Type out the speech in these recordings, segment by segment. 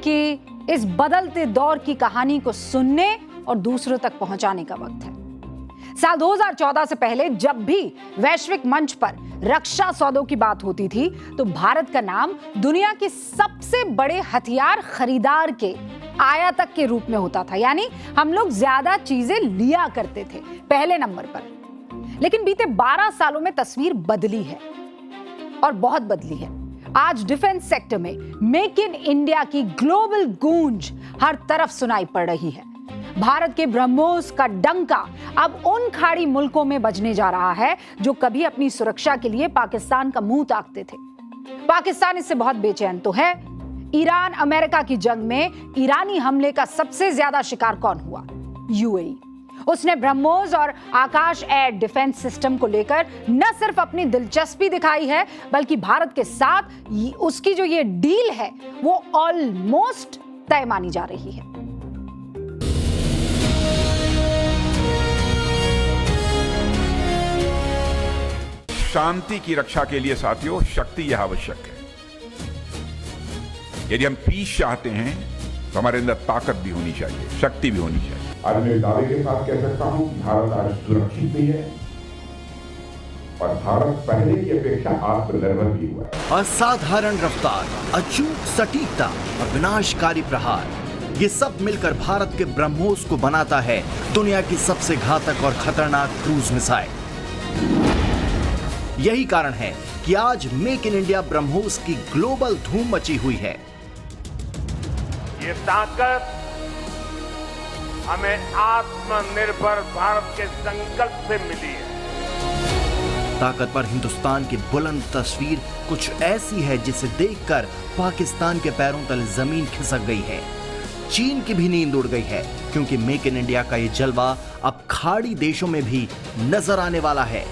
कि इस बदलते दौर की कहानी को सुनने और दूसरों तक पहुंचाने का वक्त है। साल 2014 से पहले जब भी वैश्विक मंच पर रक्षा सौदों की बात होती थी तो भारत का नाम दुनिया के सबसे बड़े हथियार खरीदार के आयातक के रूप में होता था, यानी हम लोग ज्यादा चीजें लिया करते थे पहले नंबर पर। लेकिन बीते 12 सालों में तस्वीर बदली है और बहुत बदली है। आज डिफेंस सेक्टर में मेक इन इंडिया की ग्लोबल गूंज हर तरफ सुनाई पड़ रही है। भारत के ब्रह्मोस का डंका अब उन खाड़ी मुल्कों में बजने जा रहा है जो कभी अपनी सुरक्षा के लिए पाकिस्तान का मुंह ताकते थे। पाकिस्तान इससे बहुत बेचैन तो है। ईरान अमेरिका की जंग में ईरानी हमले का सबसे ज्यादा शिकार कौन हुआ? यूएई। उसने ब्रह्मोस और आकाश एयर डिफेंस सिस्टम को लेकर न सिर्फ अपनी दिलचस्पी दिखाई है बल्कि भारत के साथ उसकी जो ये डील है वो ऑलमोस्ट तय मानी जा रही है। शांति की रक्षा के लिए साथियों शक्ति यह आवश्यक है। यदि हम पीस चाहते हैं तो हमारे अंदर ताकत भी होनी चाहिए, शक्ति भी होनी चाहिए। आज मैं दावे के साथ कह सकता हूं कि भारत आज सुरक्षित भी है और भारत पहले की अपेक्षा आत्मनिर्भर भी हुआ है। असाधारण रफ्तार, अचूक सटीकता और विनाशकारी प्रहार, ये सब मिलकर भारत के ब्रह्मोस को बनाता है दुनिया की सबसे घातक और खतरनाक क्रूज मिसाइल। यही कारण है कि आज मेक इन इंडिया ब्रह्मोस की ग्लोबल धूम मची हुई है। ये ताकत हमें आत्मनिर्भर भारत के संकल्प से मिली है। ताकत पर हिंदुस्तान की बुलंद तस्वीर कुछ ऐसी है जिसे देखकर पाकिस्तान के पैरों तले जमीन खिसक गई है। चीन की भी नींद उड़ गई है क्योंकि मेक इन इंडिया का ये जलवा अब खाड़ी देशों में भी नजर आने वाला है।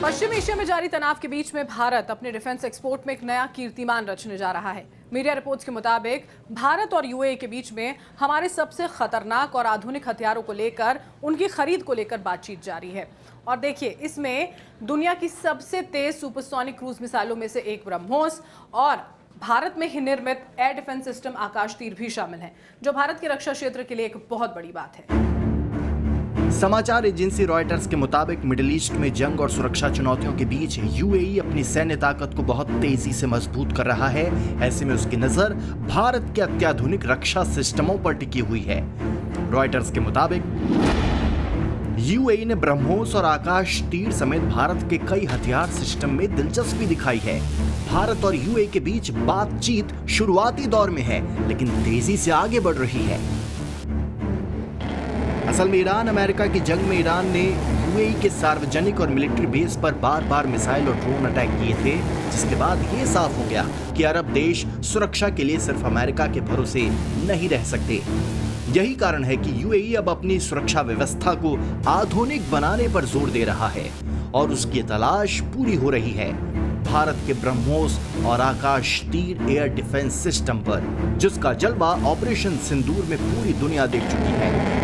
पश्चिम एशिया में जारी तनाव के बीच में भारत अपने डिफेंस एक्सपोर्ट में एक नया कीर्तिमान रचने जा रहा है। मीडिया रिपोर्ट्स के मुताबिक भारत और यूएई के बीच में हमारे सबसे खतरनाक और आधुनिक हथियारों को लेकर उनकी खरीद को लेकर बातचीत जारी है। और देखिए, इसमें दुनिया की सबसे तेज सुपरसोनिक क्रूज मिसाइलों में से एक ब्रह्मोस और भारत में ही निर्मित एयर डिफेंस सिस्टम आकाश तीर भी शामिल है, जो भारत के रक्षा क्षेत्र के लिए एक बहुत बड़ी बात है। समाचार एजेंसी रॉयटर्स के मुताबिक मिडिल ईस्ट में जंग और सुरक्षा चुनौतियों के बीच यूएई अपनी सैन्य ताकत को बहुत तेजी से मजबूत कर रहा है। ऐसे में उसकी नजर भारत के अत्याधुनिक रक्षा सिस्टमों पर टिकी हुई है। रॉयटर्स के मुताबिक यूएई ने ब्रह्मोस और आकाश तीर समेत भारत के कई हथियार सिस्टम में दिलचस्पी दिखाई है। भारत और यूएई के बीच बातचीत शुरुआती दौर में है लेकिन तेजी से आगे बढ़ रही है। असल में ईरान अमेरिका की जंग में ईरान ने यूएई के सार्वजनिक और मिलिट्री बेस पर बार-बार मिसाइल और ड्रोन अटैक किए थे, जिसके बाद ये साफ हो गया कि अरब देश सुरक्षा के लिए सिर्फ अमेरिका के भरोसे नहीं रह सकते। यही कारण है कि यूएई अब अपनी सुरक्षा व्यवस्था को आधुनिक बनाने पर जोर दे रहा है और उसकी तलाश पूरी हो रही है भारत के ब्रह्मोस और आकाश तीर एयर डिफेंस सिस्टम पर, जिसका जलवा ऑपरेशन सिंदूर में पूरी दुनिया देख चुकी है।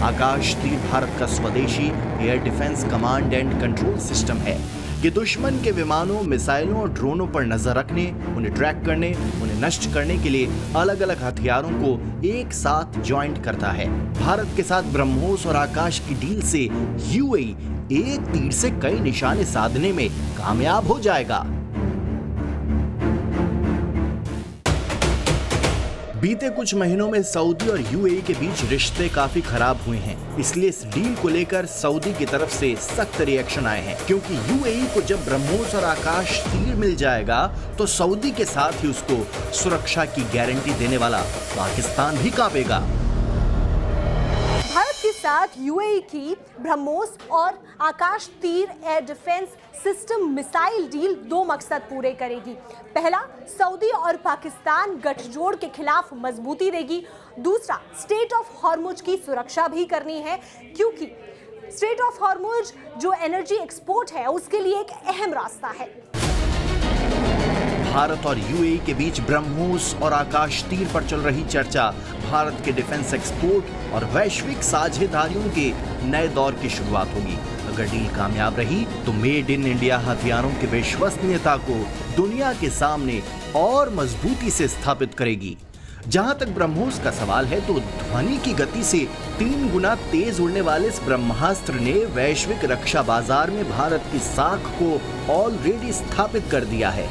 आकाश तीर भारत का स्वदेशी air defence command and control system है। ये दुश्मन के विमानों, मिसाइलों और ड्रोनों पर नजर रखने, उन्हें ट्रैक करने, उन्हें नष्ट करने के लिए अलग अलग हथियारों को एक साथ ज्वाइंट करता है। भारत के साथ ब्रह्मोस और आकाश की डील से यूएई एक तीर से कई निशाने साधने में कामयाब हो जाएगा। बीते कुछ महीनों में सऊदी और यूएई के बीच रिश्ते काफी खराब हुए हैं, इसलिए इस डील को लेकर सऊदी की तरफ से सख्त रिएक्शन आए हैं, क्योंकि यूएई को जब ब्रह्मोस और आकाश तीर मिल जाएगा तो सऊदी के साथ ही उसको सुरक्षा की गारंटी देने वाला पाकिस्तान भी कांपेगा। भारत के साथ यूएई की ब्रह्मोस और आकाश तीर air defence system missile deal दो मकसद पूरे करेगी। पहला, सऊदी और पाकिस्तान गठजोड़ के खिलाफ मजबूती देगी। दूसरा, स्ट्रेट ऑफ हॉर्मुज की सुरक्षा भी करनी है, क्योंकि स्ट्रेट ऑफ हॉर्मुज जो एनर्जी एक्सपोर्ट है उसके लिए एक अहम रास्ता है। भारत और यूएई के बीच ब्रह्मोस और आकाश तीर पर चल रही चर्चा भारत के डिफेंस एक्सपोर्ट और वैश्विक साझेदारियों के नए दौर की शुरुआत होगी। अगर डील कामयाब रही तो मेड इन इंडिया हथियारों की विश्वसनीयता को दुनिया के सामने और मजबूती से स्थापित करेगी। जहां तक ब्रह्मोस का सवाल है तो ध्वनि की गति से 3 गुना तेज उड़ने वाले इस ब्रह्मास्त्र ने वैश्विक रक्षा बाजार में भारत की साख को ऑलरेडी स्थापित कर दिया है।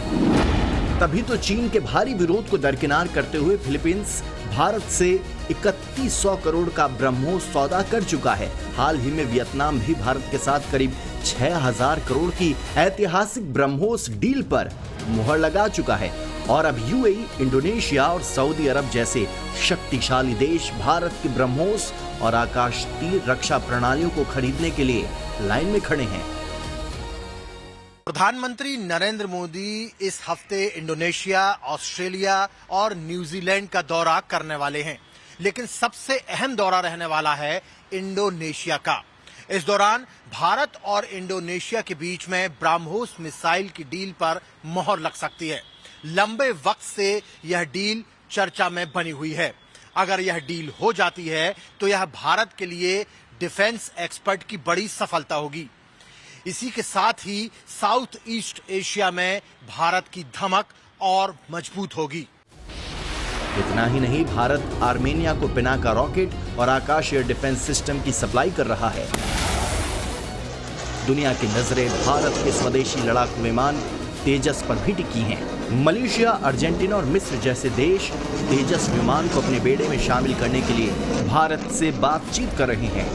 तभी तो चीन के भारी विरोध को दरकिनार करते हुए फिलीपींस भारत से 3100 करोड़ का ब्रह्मोस सौदा कर चुका है। हाल ही में वियतनाम भी भारत के साथ करीब 6000 करोड़ की ऐतिहासिक ब्रह्मोस डील पर मुहर लगा चुका है। और अब यूएई, इंडोनेशिया और सऊदी अरब जैसे शक्तिशाली देश भारत की ब्रह्मोस और आकाश तीर रक्षा प्रणालियों को खरीदने के लिए लाइन में खड़े हैं। प्रधानमंत्री नरेंद्र मोदी इस हफ्ते इंडोनेशिया, ऑस्ट्रेलिया और न्यूजीलैंड का दौरा करने वाले हैं, लेकिन सबसे अहम दौरा रहने वाला है इंडोनेशिया का। इस दौरान भारत और इंडोनेशिया के बीच में ब्रह्मोस मिसाइल की डील पर मोहर लग सकती है। लंबे वक्त से यह डील चर्चा में बनी हुई है। अगर यह डील हो जाती है तो यह भारत के लिए डिफेंस एक्सपर्ट की बड़ी सफलता होगी। इसी के साथ ही साउथ ईस्ट एशिया में भारत की धमक और मजबूत होगी। इतना ही नहीं, भारत आर्मेनिया को पिनाका रॉकेट और आकाश एयर डिफेंस सिस्टम की सप्लाई कर रहा है। दुनिया की नजरें भारत के स्वदेशी लड़ाकू विमान तेजस पर भी टिकी हैं। मलेशिया, अर्जेंटीना और मिस्र जैसे देश तेजस विमान को अपने बेड़े में शामिल करने के लिए भारत से बातचीत कर रहे हैं।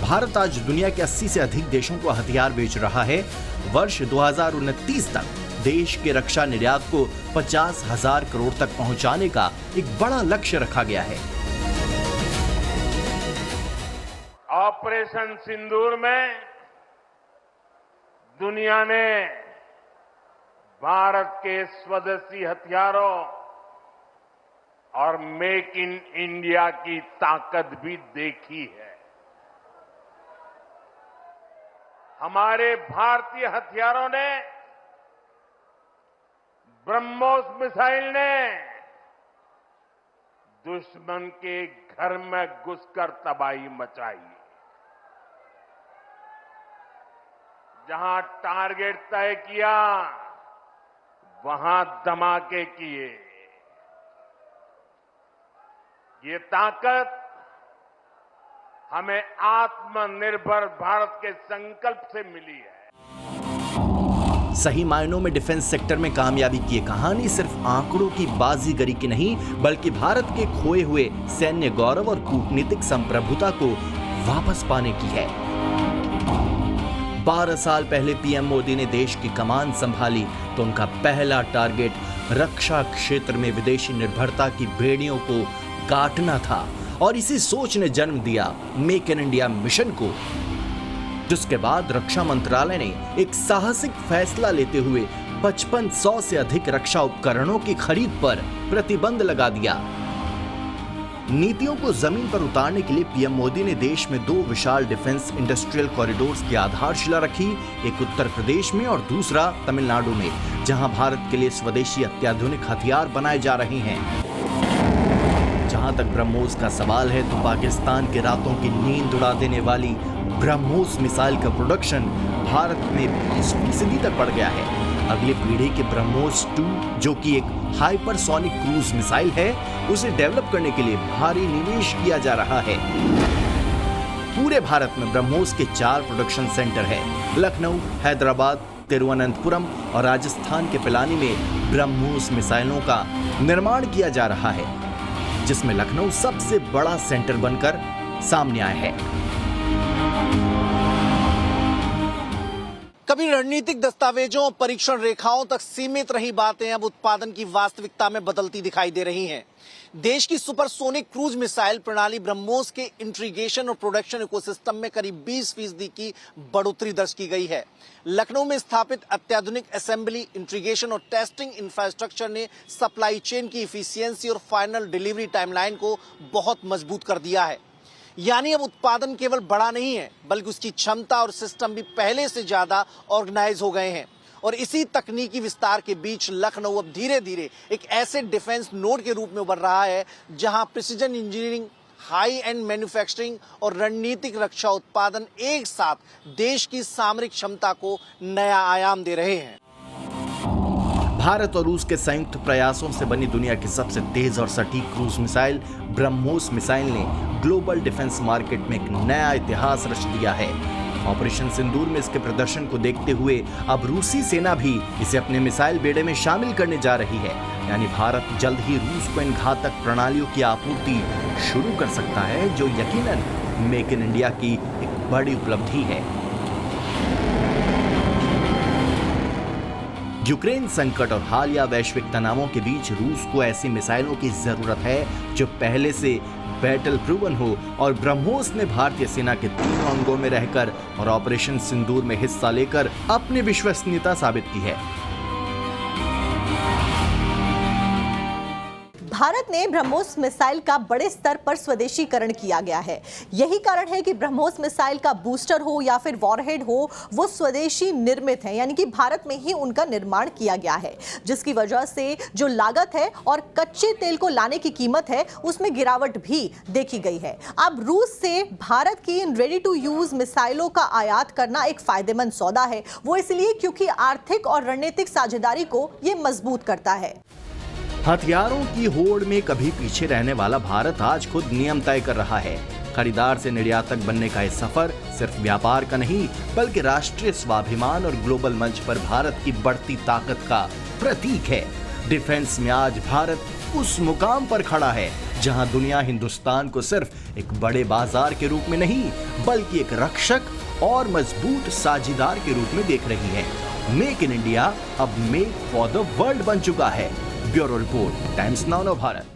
भारत आज दुनिया के 80 से अधिक देशों को हथियार बेच रहा है। वर्ष 2029 तक देश के रक्षा निर्यात को 50,000 करोड़ तक पहुंचाने का एक बड़ा लक्ष्य रखा गया है। ऑपरेशन सिंदूर में दुनिया ने भारत के स्वदेशी हथियारों और मेक इन इंडिया की ताकत भी देखी है। हमारे भारतीय हथियारों ने, ब्रह्मोस मिसाइल ने दुश्मन के घर में घुसकर तबाही मचाई। जहां टारगेट तय किया वहां धमाके किए। ये ताकत हमें आत्मनिर्भर भारत के संकल्प से मिली है। सही मायनों में डिफेंस सेक्टर में कामयाबी की कहानी सिर्फ आंकड़ों की बाजीगरी की नहीं, बल्कि भारत के खोए हुए सैन्य गौरव और कूटनीतिक संप्रभुता को वापस पाने की है। 12 साल पहले पीएम मोदी ने देश की कमान संभाली तो उनका पहला टारगेट रक्षा क्षेत्र में विदेशी निर्भरता की बेड़ियों को काटना था। और इसी सोच ने जन्म दिया मेक इन इंडिया मिशन को, जिसके बाद रक्षा मंत्रालय ने एक साहसिक फैसला लेते हुए 5500 से अधिक रक्षा उपकरणों की खरीद पर प्रतिबंध लगा दिया। नीतियों को जमीन पर उतारने के लिए पीएम मोदी ने देश में 2 विशाल डिफेंस इंडस्ट्रियल कॉरिडोर्स की आधारशिला रखी, एक उत्तर प्रदेश में और दूसरा तमिलनाडु में, जहां भारत के लिए स्वदेशी अत्याधुनिक हथियार बनाए जा रहे हैं। जहां तक ब्रह्मोस का सवाल है तो पाकिस्तान के रातों की नींद उड़ा देने वाली ब्रह्मोस मिसाइल का प्रोडक्शन भारत में 20% तक बढ़ गया है। अगली पीढ़ी के ब्रह्मोस 2, जो कि एक हाइपरसोनिक क्रूज मिसाइल है, उसे डेवलप करने के लिए भारी निवेश किया जा रहा है। पूरे भारत में ब्रह्मोस के 4 प्रोडक्शन सेंटर है। लखनऊ, हैदराबाद, तिरुवनंतपुरम और राजस्थान के पिलानी में ब्रह्मोस मिसाइलों का निर्माण किया जा रहा है, जिसमें लखनऊ सबसे बड़ा सेंटर बनकर सामने आया है। कभी रणनीतिक दस्तावेजों और परीक्षण रेखाओं तक सीमित रही बातें अब उत्पादन की वास्तविकता में बदलती दिखाई दे रही हैं। देश की सुपरसोनिक क्रूज मिसाइल प्रणाली ब्रह्मोस के इंट्रीगेशन और प्रोडक्शन इकोसिस्टम में करीब 20% की बढ़ोतरी दर्ज की गई है। लखनऊ में स्थापित अत्याधुनिक असेंबली, इंट्रीगेशन और टेस्टिंग इंफ्रास्ट्रक्चर ने सप्लाई चेन की इफिशियंसी और फाइनल डिलीवरी टाइमलाइन को बहुत मजबूत कर दिया है। यानी अब उत्पादन केवल बड़ा नहीं है, बल्कि उसकी क्षमता और सिस्टम भी पहले से ज्यादा ऑर्गेनाइज हो गए हैं। और इसी तकनीकी विस्तार के बीच लखनऊ अब धीरे धीरे एक ऐसे डिफेंस नोड के रूप में उभर रहा है जहां precision engineering, high and manufacturing और रणनीतिक रक्षा उत्पादन एक साथ देश की सामरिक क्षमता को नया आयाम दे रहे हैं। भारत और रूस के संयुक्त प्रयासों से बनी दुनिया की सबसे तेज और सटीक क्रूज मिसाइल ब्रह्मोस मिसाइल ने ग्लोबल डिफेंस मार्केट में एक नया इतिहास रच दिया है। ऑपरेशन सिंदूर में इसके प्रदर्शन को देखते हुए अब रूसी सेना भी इसे अपने मिसाइल बेड़े में शामिल करने जा रही है। यानी भारत जल्द ही रूस को इन घातक प्रणालियों की आपूर्ति शुरू कर सकता है, जो यकीनन मेक इन इंडिया की एक बड़ी उपलब्धि है। यूक्रेन संकट और हालिया वैश्विक तनावों के बीच रूस को ऐसी मिसाइलों की जरूरत है जो पहले से बैटल प्रूवन हो, और ब्रह्मोस ने भारतीय सेना के तीनों अंगों में रहकर और ऑपरेशन सिंदूर में हिस्सा लेकर अपनी विश्वसनीयता साबित की है। भारत ने ब्रह्मोस मिसाइल का बड़े स्तर पर स्वदेशीकरण किया गया है। यही कारण है कि ब्रह्मोस मिसाइल का बूस्टर हो या फिर वॉरहेड हो, वो स्वदेशी निर्मित है, यानी कि भारत में ही उनका निर्माण किया गया है, जिसकी वजह से जो लागत है और कच्चे तेल को लाने की कीमत है उसमें गिरावट भी देखी गई है। अब रूस से भारत की इन रेडी टू यूज मिसाइलों का आयात करना एक फायदेमंद सौदा है, वो इसलिए क्योंकि आर्थिक और रणनीतिक साझेदारी को ये मजबूत करता है। हथियारों की होड़ में कभी पीछे रहने वाला भारत आज खुद नियम तय कर रहा है। खरीदार से निर्यातक बनने का ये सफर सिर्फ व्यापार का नहीं, बल्कि राष्ट्रीय स्वाभिमान और ग्लोबल मंच पर भारत की बढ़ती ताकत का प्रतीक है। डिफेंस में आज भारत उस मुकाम पर खड़ा है जहां दुनिया हिंदुस्तान को सिर्फ एक बड़े बाजार के रूप में नहीं, बल्कि एक रक्षक और मजबूत साझेदार के रूप में देख रही है। मेक इन इंडिया अब मेक फॉर द वर्ल्ड बन चुका है। Bureau report, times now Bharat.